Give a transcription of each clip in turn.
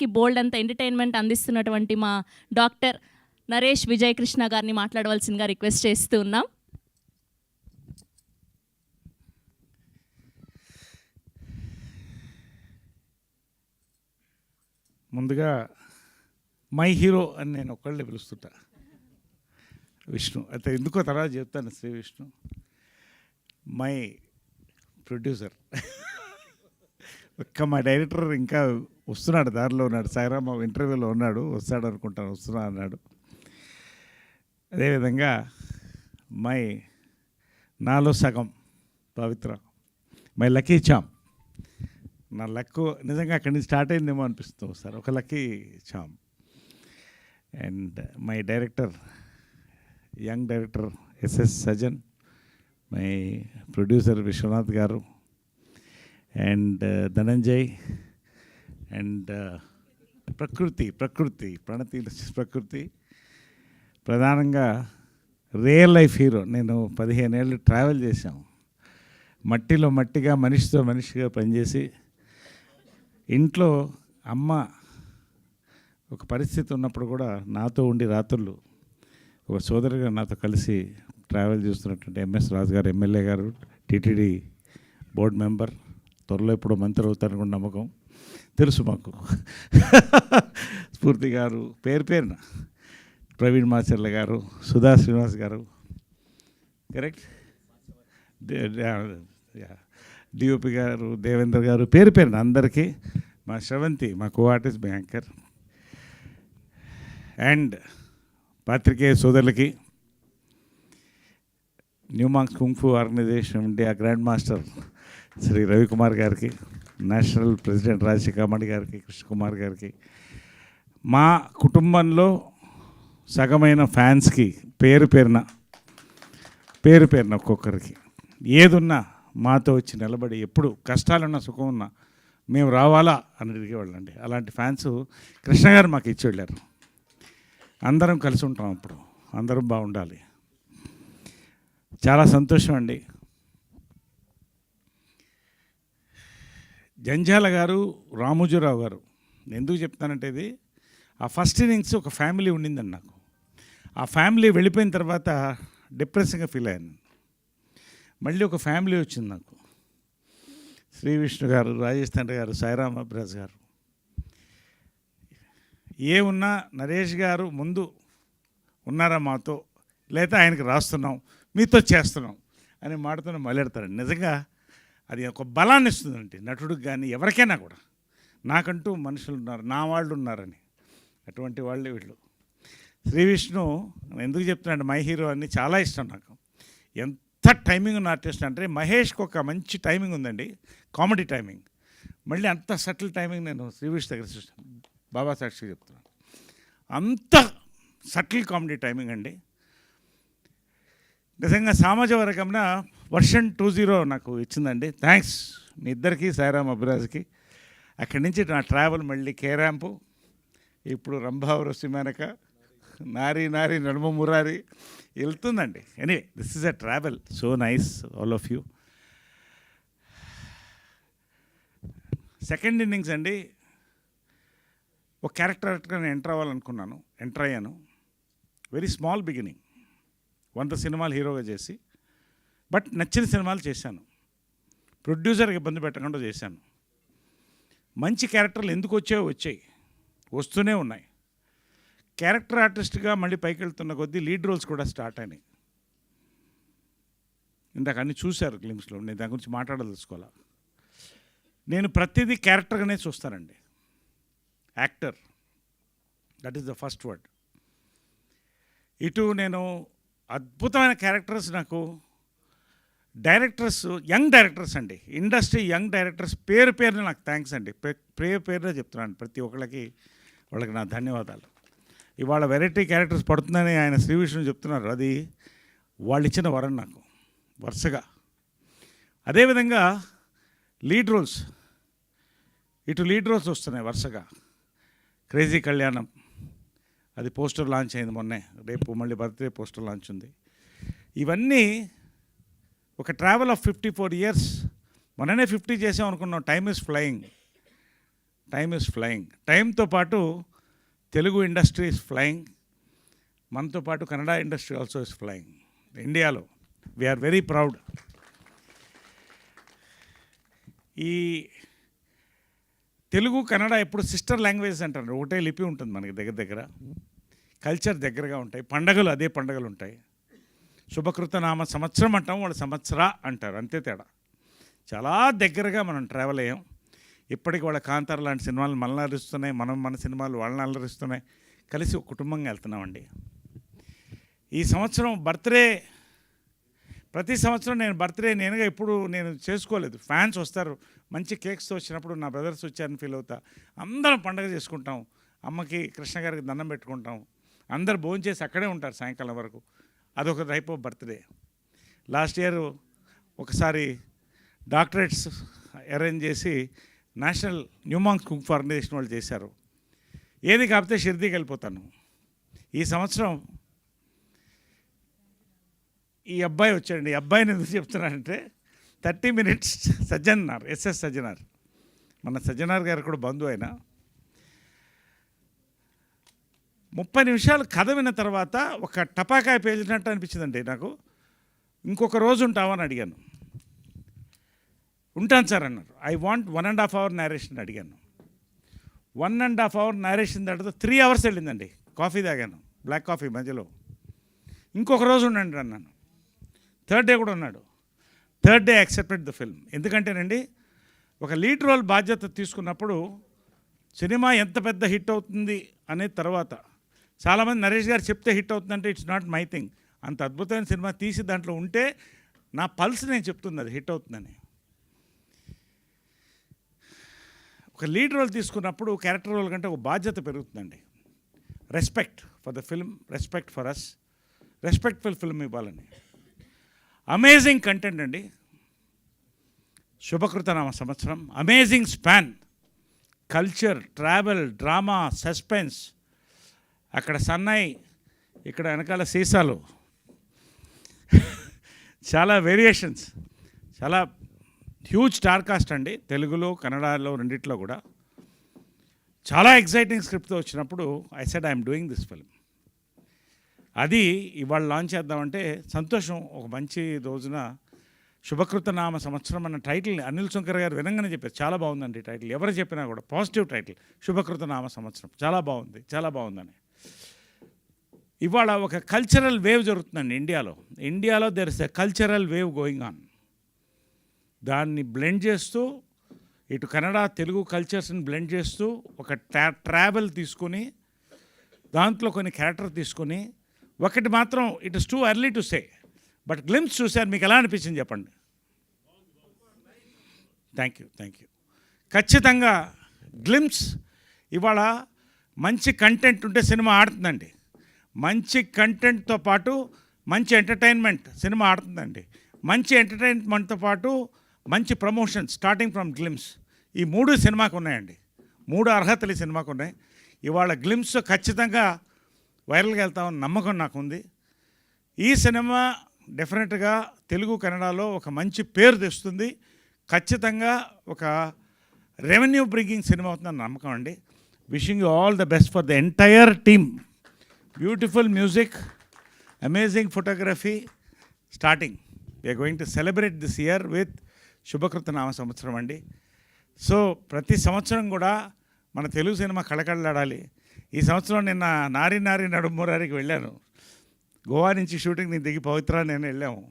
కి బోల్డ్ అంత ఎంటర్టైన్మెంట్ అందిస్తున్నటువంటి మా డాక్టర్ నరేష్ విజయ్ కృష్ణ గారిని మాట్లాడవలసిందిగా రిక్వెస్ట్ చేస్తూ ఉన్నాం. ముందుగా మై హీరో అని నేను ఒక్కళ్ళే పిలుస్తుంటా, విష్ణు. అయితే ఎందుకో తర్వాత చెప్తాను. Sree Vishnu my producer. ఒక్క మా డైరెక్టర్ ఇంకా వస్తున్నాడు, దారిలో ఉన్నాడు. సాయిరామ ఇంటర్వ్యూలో ఉన్నాడు, వస్తాడు అనుకుంటాను, వస్తున్నా అన్నాడు. అదేవిధంగా మై నాలో సగం పవిత్ర, మై లక్కీ చామ్. నా లక్ నిజంగా అక్కడి నుంచి స్టార్ట్ అయిందేమో అనిపిస్తుంది సార్, ఒక lucky charm. And my director, young director SS Sajan, my producer Vishwanath garu, and Dhananjay, and ప్రకృతి ప్రకృతి ప్రధానంగా రియల్ లైఫ్ హీరో. నేను 15 ఏళ్ళు ట్రావెల్ చేశాం, మట్టిలో మట్టిగా మనిషితో మనిషిగా పనిచేసి, ఇంట్లో అమ్మ ఒక పరిస్థితి ఉన్నప్పుడు కూడా నాతో ఉండి రాత్రులు ఒక సోదరుగా నాతో కలిసి ట్రావెల్ చేస్తున్నటువంటి ఎంఎస్ రాజు గారు, ఎమ్మెల్యే గారు, టీటీడీ బోర్డు మెంబర్, త్వరలో ఎప్పుడో మంత్రి అవుతారని కూడా నమ్మకం తెలుసు మాకు. స్ఫూర్తి గారు, పేరున ప్రవీణ్ మాచర్ల గారు, సుధా శ్రీనివాస్ గారు, కరెక్ట్, డిఓపి గారు, దేవేంద్ర గారు, పేరున అందరికీ, మా శ్రవంతి, మా కో ఆర్టిస్ట్, మా యాంకర్, అండ్ పాత్రికేయ సోదరులకి, new monks kung fu organization India grand master Shri Ravikumar గారికి, నేషనల్ ప్రెసిడెంట్ రాజశేఖర్ గారికి, కృష్ణకుమార్ గారికి, మా కుటుంబంలో సగమైన ఫ్యాన్స్కి పేరు పేరున ఒక్కొక్కరికి, ఏదున్నా మాతో వచ్చి నిలబడి, ఎప్పుడు కష్టాలున్నా సుఖం ఉన్నా మేము రావాలా అని అడిగేవాళ్ళండి. అలాంటి ఫ్యాన్స్ కృష్ణ గారు మాకు ఇచ్చి వెళ్ళారు. అందరం కలిసి ఉంటాం, అప్పుడు అందరం బాగుండాలి. చాలా సంతోషం అండి. జంజాల గారు, రామోజీరావు గారు, ఎందుకు చెప్తానంటే, ఇది ఆ ఫస్ట్ ఇన్నింగ్స్ ఒక ఫ్యామిలీ ఉండిందండి నాకు. ఆ ఫ్యామిలీ వెళ్ళిపోయిన తర్వాత డిప్రెసింగ్గా ఫీల్ అయ్యాను. మళ్ళీ ఒక ఫ్యామిలీ వచ్చింది నాకు. శ్రీ విష్ణు గారు, రాజేష్ తండ్రి గారు, సాయిరామ్ అబ్రాజ్ గారు, ఏమున్నా నరేష్ గారు ముందు ఉన్నారా మాతో, లేదా ఆయనకి రాస్తున్నాం, మీతో చేస్తున్నాం అని మాటతో మొదలెడతారండి. నిజంగా అది ఒక బలాన్ని ఇస్తుందండి నటుడికి కానీ ఎవరికైనా కూడా. నాకంటూ మనుషులు ఉన్నారు, నా వాళ్ళు ఉన్నారని, అటువంటి వాళ్ళే వీళ్ళు. శ్రీ విష్ణు ఎందుకు చెప్తున్నాడు మై హీరో అని, చాలా ఇష్టం నాకు. ఎంత టైమింగ్ ఉన్న ఆర్టిస్ట్ అంటే, మహేష్కి ఒక మంచి టైమింగ్ ఉందండి, కామెడీ టైమింగ్. మళ్ళీ అంత సటిల్ టైమింగ్ నేను శ్రీ విష్ణు దగ్గర చూస్తాను, బాబా సాక్షి చెప్తున్నాను. అంత సటిల్ కామెడీ టైమింగ్ అండి. నిజంగా సామాజిక వర్గంన వర్షన్ 20 నాకు ఇచ్చిందండి. థ్యాంక్స్ మీ ఇద్దరికి, సాయిరామ్ అభిరాజ్కి. అక్కడి నుంచి నా ట్రావెల్ మళ్ళీ కేరాంపు, ఇప్పుడు రంభావరసి మేనక, నారీ నడుమ మురారి వెళ్తుందండి. Anyway, this is a travel, so nice all of you. Second innings అండి, ఒక క్యారెక్టర్గా నేను ఎంటర్ అయ్యాను. వెరీ స్మాల్ బిగినింగ్, 100 సినిమాలు హీరోగా చేసి, బట్ నచ్చిన సినిమాలు చేశాను. ప్రొడ్యూసర్కి ఇబ్బంది పెట్టకుండా చేశాను. మంచి క్యారెక్టర్లు ఎందుకు వచ్చాయి, వస్తూనే ఉన్నాయి. క్యారెక్టర్ ఆర్టిస్ట్గా మళ్ళీ పైకి వెళ్తున్న కొద్దీ లీడ్ రోల్స్ కూడా స్టార్ట్ అయినాయి. ఇందాక అన్నీ చూశారు గ్లిమ్స్లో, నేను దాని గురించి మాట్లాడదలుచుకోవాలా. నేను ప్రతిదీ క్యారెక్టర్గానే చూస్తానండి. Actor, that is the first word. ఇటు నేను అద్భుతమైన క్యారెక్టర్స్, నాకు డైరెక్టర్స్, యంగ్ డైరెక్టర్స్ అండి, ఇండస్ట్రీ యంగ్ డైరెక్టర్స్ పేరున నాకు థ్యాంక్స్ అండి. పేరున చెప్తున్నాను ప్రతి ఒక్కళ్ళకి, వాళ్ళకి నా ధన్యవాదాలు. ఇవాళ వెరైటీ క్యారెక్టర్స్ పడుతుందని ఆయన శ్రీ విష్ణు చెప్తున్నారు, అది వాళ్ళు ఇచ్చిన వరం నాకు వరుసగా. అదేవిధంగా లీడ్ రోల్స్, ఇటు లీడ్ రోల్స్ వస్తున్నాయి వరుసగా. క్రేజీ కళ్యాణం, అది పోస్టర్ లాంచ్ అయింది మొన్నే, రేపు మళ్ళీ బర్త్డే పోస్టర్ లాంచ్ ఉంది. ఇవన్నీ ఒక ట్రావెల్ ఆఫ్ 54 years. మొన్ననే 50 చేసాం అనుకున్నాం. Time is flying. Time is flying. టైంతో పాటు తెలుగు ఇండస్ట్రీ ఈజ్ ఫ్లయింగ్, మనతో పాటు Kannada industry also is flying. ఇండియాలో వీఆర్ వెరీ ప్రౌడ్. ఈ తెలుగు కన్నడ ఎప్పుడు సిస్టర్ లాంగ్వేజ్ అంటారు, ఒకటే లిపి ఉంటుంది మనకి, దగ్గర దగ్గర కల్చర్ దగ్గరగా ఉంటాయి, పండగలు అదే పండగలు ఉంటాయి. శుభకృత నామ సంవత్సరం అంటాం, వాళ్ళు సంవత్సర అంటారు, అంతే తేడా. చాలా దగ్గరగా మనం ట్రావెల్ అయ్యాం. ఇప్పటికి వాళ్ళ కాంతార లాంటి సినిమాలు మనల్ని అలరిస్తున్నాయి, మన సినిమాలు వాళ్ళని అలరిస్తున్నాయి. కలిసి ఒక కుటుంబంగా వెళ్తున్నామండి. ఈ సంవత్సరం బర్త్డే, ప్రతి సంవత్సరం నేను బర్త్డే నేనుగా ఎప్పుడు నేను చేసుకోలేదు. ఫ్యాన్స్ వస్తారు, మంచి కేక్స్తో వచ్చినప్పుడు నా బ్రదర్స్ వచ్చారని ఫీల్ అవుతా. అందరం పండగ చేసుకుంటాం, అమ్మకి కృష్ణ గారికి దండం పెట్టుకుంటాం, అందరు భోజనం చేసి అక్కడే ఉంటారు సాయంకాలం వరకు. అదొక type of birthday. Last year ఒకసారి డాక్టరేట్స్ అరేంజ్ చేసి నేషనల్ న్యూమాంగ్ కుంగ్ ఫౌండేషన్ వాళ్ళు చేశారు. ఏది కాకపోతే షిర్దీకి వెళ్ళిపోతాను. ఈ సంవత్సరం ఈ అబ్బాయి వచ్చాడండి. ఈ అబ్బాయిని ఎందుకు చెప్తున్నానంటే 30 minutes సజ్జనార్, ఎస్ఎస్ సజ్జనార్, మన సజ్జనార్ గారు కూడా బంధువు అయినా 30 నిమిషాలు కథ విన్న తర్వాత ఒక టపాకాయ పేల్చినట్టు అనిపించిందండి నాకు. ఇంకొక రోజు ఉంటావని అడిగాను. ఉంటాను సార్ అన్నారు. ఐ వాంట్ 1.5 hour నేరేషన్ అడిగాను. 1.5 hour నేరేషన్ తర్వాత 3 hours వెళ్ళిందండి. కాఫీ తాగాను, బ్లాక్ కాఫీ మధ్యలో. ఇంకొక రోజు ఉండండి అన్నాను. థర్డ్ డే కూడా ఉన్నాడు. Third day accepted the film. ఎందుకంటేనండి, ఒక లీడ్ రోల్ బాధ్యత తీసుకున్నప్పుడు సినిమా ఎంత పెద్ద హిట్ అవుతుంది అనే తర్వాత, చాలామంది నరేష్ గారు చెప్తే హిట్ అవుతుందంటే ఇట్స్ నాట్ మై థింగ్. అంత అద్భుతమైన సినిమా తీసి దాంట్లో ఉంటే నా పల్స్ నేను చెప్తుంది అది హిట్ అవుతుందని. ఒక లీడ్ రోల్ తీసుకున్నప్పుడు క్యారెక్టర్ రోల్ కంటే ఒక బాధ్యత పెరుగుతుందండి. Respect for the film, respect for us, respectful film ఇవ్వాలని. అమేజింగ్ కంటెంట్ అండి. శుభకృతనామ సంవత్సరం, amazing span, culture, travel, drama, suspense. అక్కడ సన్నాయి, ఇక్కడ వెనకాల సీసాలు, చాలా వేరియేషన్స్, చాలా హ్యూజ్ స్టార్ కాస్ట్ అండి. తెలుగులో కన్నడలో రెండిట్లో కూడా చాలా ఎగ్జైటింగ్ స్క్రిప్ట్తో వచ్చినప్పుడు I said I'm doing this film. అది ఇవాళ లాంచ్ చేద్దామంటే సంతోషం. ఒక మంచి రోజున శుభకృత నామ సంవత్సరం అన్న టైటిల్ అనిల్ శంకర్ గారు వినంగానే చెప్పారు, చాలా బాగుందండి టైటిల్. ఎవరు చెప్పినా కూడా పాజిటివ్ టైటిల్, శుభకృత నామ సంవత్సరం, చాలా బాగుంది, చాలా బాగుందని. ఇవాళ ఒక కల్చరల్ వేవ్ జరుగుతుందండి ఇండియాలో there is a cultural wave going on. దాన్ని బ్లెండ్ చేస్తూ, ఇటు కన్నడ తెలుగు కల్చర్స్ని బ్లెండ్ చేస్తూ, ఒక ట్రావెల్ తీసుకొని, దాంట్లో కొన్ని క్యారెక్టర్ తీసుకొని, ఒకటి మాత్రం it is too early to say, but glimpse చూశారు, మీకు ఎలా అనిపించింది చెప్పండి. Thank you. ఖచ్చితంగా గ్లిమ్స్ ఇవాళ మంచి కంటెంట్ ఉంటే సినిమా ఆడుతుందండి. మంచి కంటెంట్తో పాటు మంచి ఎంటర్టైన్మెంట్ సినిమా ఆడుతుందండి. మంచి ఎంటర్టైన్మెంట్తో పాటు మంచి ప్రమోషన్ స్టార్టింగ్ ఫ్రమ్ గ్లిమ్స్. ఈ 3 సినిమాకు ఉన్నాయండి. 3 అర్హతలు ఈ సినిమాకు ఉన్నాయి. ఇవాళ గ్లిమ్స్ ఖచ్చితంగా వైరల్గా వెళ్తామని నమ్మకం నాకుంది. ఈ సినిమా డెఫినెట్గా తెలుగు కన్నడలో ఒక మంచి పేరు తెస్తుంది. ఖచ్చితంగా ఒక రెవెన్యూ బ్రింగింగ్ సినిమా అవుతుందని నమ్మకం అండి. Wishing you all the best for the entire team. Beautiful music, amazing photography, starting. We're going to celebrate this year with శుభకృత నామ సంవత్సరం అండి. సో ప్రతి సంవత్సరం కూడా మన తెలుగు సినిమా కళకళలాడాలి. ఈ సంవత్సరం నిన్న నారి నడుమూరారికి వెళ్ళాను. గోవా నుంచి షూటింగ్ నేను దిగి పవిత్ర నేను వెళ్ళాము.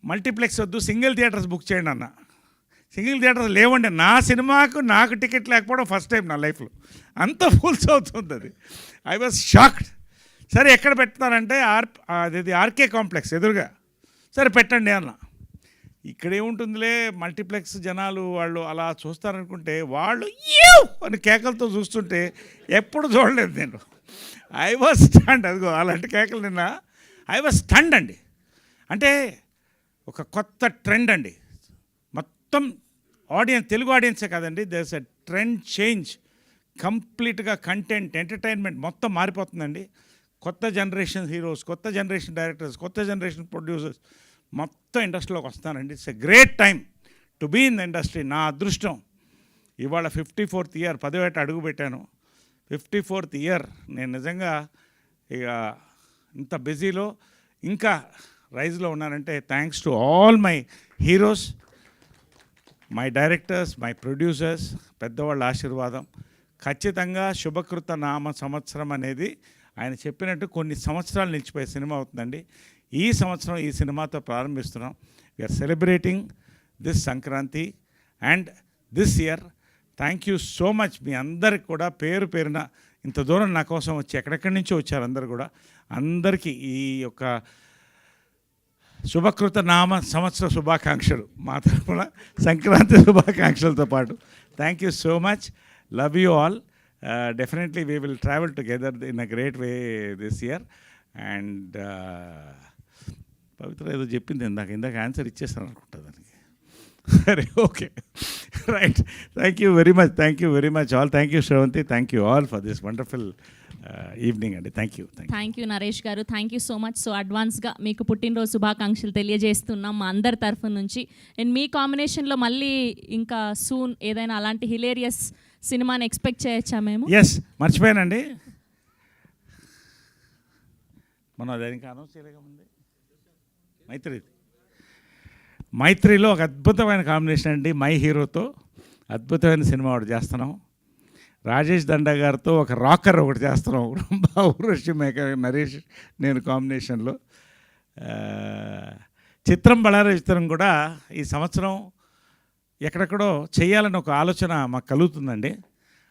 మల్టీప్లెక్స్ వద్దు, సింగిల్ థియేటర్స్ బుక్ చేయండి అన్న. సింగిల్ థియేటర్స్ లేవండి. నా సినిమాకు నాకు టికెట్ లేకపోవడం ఫస్ట్ టైం నా లైఫ్లో. అంత ఫుల్స్ అవుతుంది అది. I was shocked. సరే ఎక్కడ పెడతారంటే అది ఆర్కే కాంప్లెక్స్ ఎదురుగా. సరే పెట్టండి అన్న. ఇక్కడేముంటుందిలే, మల్టీప్లెక్స్ జనాలు వాళ్ళు అలా చూస్తారనుకుంటే వాళ్ళు అని కేకలతో చూస్తుంటే ఎప్పుడు చూడలేదు నేను. I was stunned. అదిగో అలాంటి కేకలు నిన్న. ఐ వాజ్ స్టండ్ అండి. అంటే ఒక కొత్త ట్రెండ్ అండి. మొత్తం ఆడియన్స్, తెలుగు ఆడియన్సే కాదండి, there is a trend change. కంప్లీట్గా కంటెంట్, ఎంటర్టైన్మెంట్ మొత్తం మారిపోతుందండి. కొత్త జనరేషన్ హీరోస్, కొత్త జనరేషన్ డైరెక్టర్స్, కొత్త జనరేషన్ ప్రొడ్యూసర్స్ మొత్తం ఇండస్ట్రీలోకి వస్తానండి. It's a great time to be in the industry. నా అదృష్టం ఇవాళ 54th ఇయర్ 10వ ఏట అడుగు పెట్టాను. 54th ఇయర్ నేను నిజంగా ఇక ఇంత బిజీలో ఇంకా రైజ్లో ఉన్నానంటే thanks to all my heroes, my directors, my producers, పెద్దవాళ్ళ ఆశీర్వాదం. ఖచ్చితంగా శుభకృత నామ సంవత్సరం అనేది ఆయన చెప్పినట్టు కొన్ని సంవత్సరాలు నిలిచిపోయే సినిమా అవుతుందండి. ఈ సంవత్సరం ఈ సినిమాతో ప్రారంభిస్తున్నాం. We're celebrating this Sankranti and this year. Thank you so much మీ అందరికి కూడా పేరు పేరున ఇంత దూరం నా కోసం వచ్చి ఎక్కడెక్కడి నుంచో వచ్చారు అందరు కూడా. అందరికీ ఈ యొక్క శుభకృత నామ సంవత్సర శుభాకాంక్షలు మా తరఫున, సంక్రాంతి శుభాకాంక్షలతో పాటు. Thank you so much. Love you all. Definitely we will travel together in a great way this year. And Pavitra ఏదో చెప్పింది ఇందాక ఆన్సర్ ఇచ్చేస్తాను అనుకుంటా దానికి. సరే, okay, right. Thank you very much all. Thank you Sravanthi. Thank you all for this wonderful evening అండి. Thank you Naresh garu. Thank you so much. So అడ్వాన్స్గా మీకు పుట్టినరోజు శుభాకాంక్షలు తెలియజేస్తున్నాం మా అందరి తరఫు నుంచి. అండ్ మీ కాంబినేషన్లో మళ్ళీ ఇంకా సూన్ ఏదైనా అలాంటి హిలేరియస్ సినిమాని ఎక్స్పెక్ట్ చేయొచ్చా మేము? ఎస్, మర్చిపోయానండి, మనం దానికి అనౌన్స్ చేయలేక ముందే మైత్రిలో ఒక అద్భుతమైన కాంబినేషన్ అండి. మై హీరోతో అద్భుతమైన సినిమా ఒకటి చేస్తున్నాం. రాజేష్ దండా గారితో ఒక రాకర్ ఒకటి చేస్తున్నాం. ఊర్వశి నరేష్ నేను కాంబినేషన్లో. చిత్రం బళారా చిత్రం కూడా ఈ సంవత్సరం ఎక్కడెక్కడో చేయాలని ఒక ఆలోచన మాకు కలుగుతుందండి.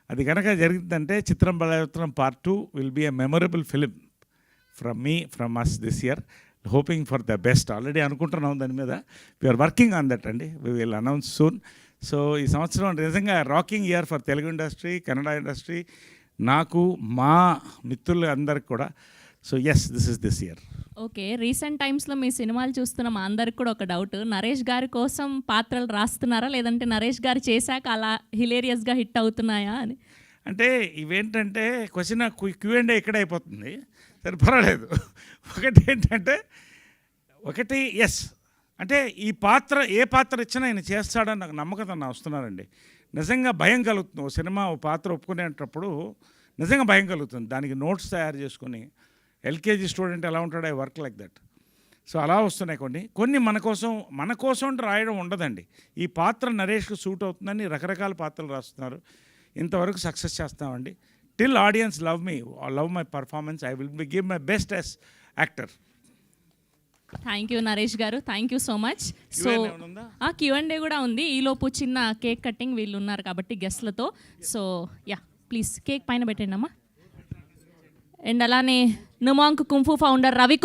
అది కనుక జరిగిందంటే చిత్రం బళారా చిత్రం part 2 will be a memorable film from us this year. Hoping for the best. Already అనుకుంటున్నాం దాని మీద. వీఆర్ వర్కింగ్ ఆన్ దట్ అండి. We will announce soon. So ఈ సంవత్సరం నిజంగా rocking year for Telugu industry, Kannada industry, నాకు మా మిత్రులు అందరికి కూడా. So yes, this year. Okay, recent టైమ్స్లో మీ సినిమాలు చూస్తున్న మా అందరికి కూడా ఒక డౌట్. నరేష్ గారి కోసం పాత్రలు రాస్తున్నారా, లేదంటే నరేష్ గారు చేశాక అలా హిలేరియస్గా హిట్ అవుతున్నాయా అని? అంటే ఇవేంటంటే క్వశ్చన్ Q&A ఇక్కడ అయిపోతుంది. సరే, పర్వాలేదు. ఒకటి ఏంటంటే ఎస్ అంటే ఈ పాత్ర ఏ పాత్ర ఇచ్చినా ఆయన చేస్తాడని నాకు నమ్మకం నా వస్తున్నారండి. నిజంగా భయం కలుగుతుంది. ఓ సినిమా ఓ పాత్ర ఒప్పుకునేటప్పుడు నిజంగా భయం కలుగుతుంది. దానికి నోట్స్ తయారు చేసుకొని LKG స్టూడెంట్ ఎలా ఉంటాడో I work like that. So అలా వస్తున్నాయి కొన్ని మన కోసం రాయడం ఉండదండి. ఈ పాత్ర నరేష్కి సూట్ అవుతుందని రకరకాల పాత్రలు రాస్తున్నారు. ఇంతవరకు సక్సెస్ చేస్తామండి. Till audience love my performance, I will give my best as actor. Thank you Naresh garu. Thank you so much. So Q&A కూడా ఉంది. ఈలోపు చిన్న కేక్ కటింగ్ వీళ్ళు ఉన్నారు కాబట్టి గెస్ట్లతో. సో ప్లీజ్ కేక్ పైన పెట్టండి అమ్మా. అండ్ అలానే నుమాంక్ కుంఫు ఫౌండర్ రవికుమార్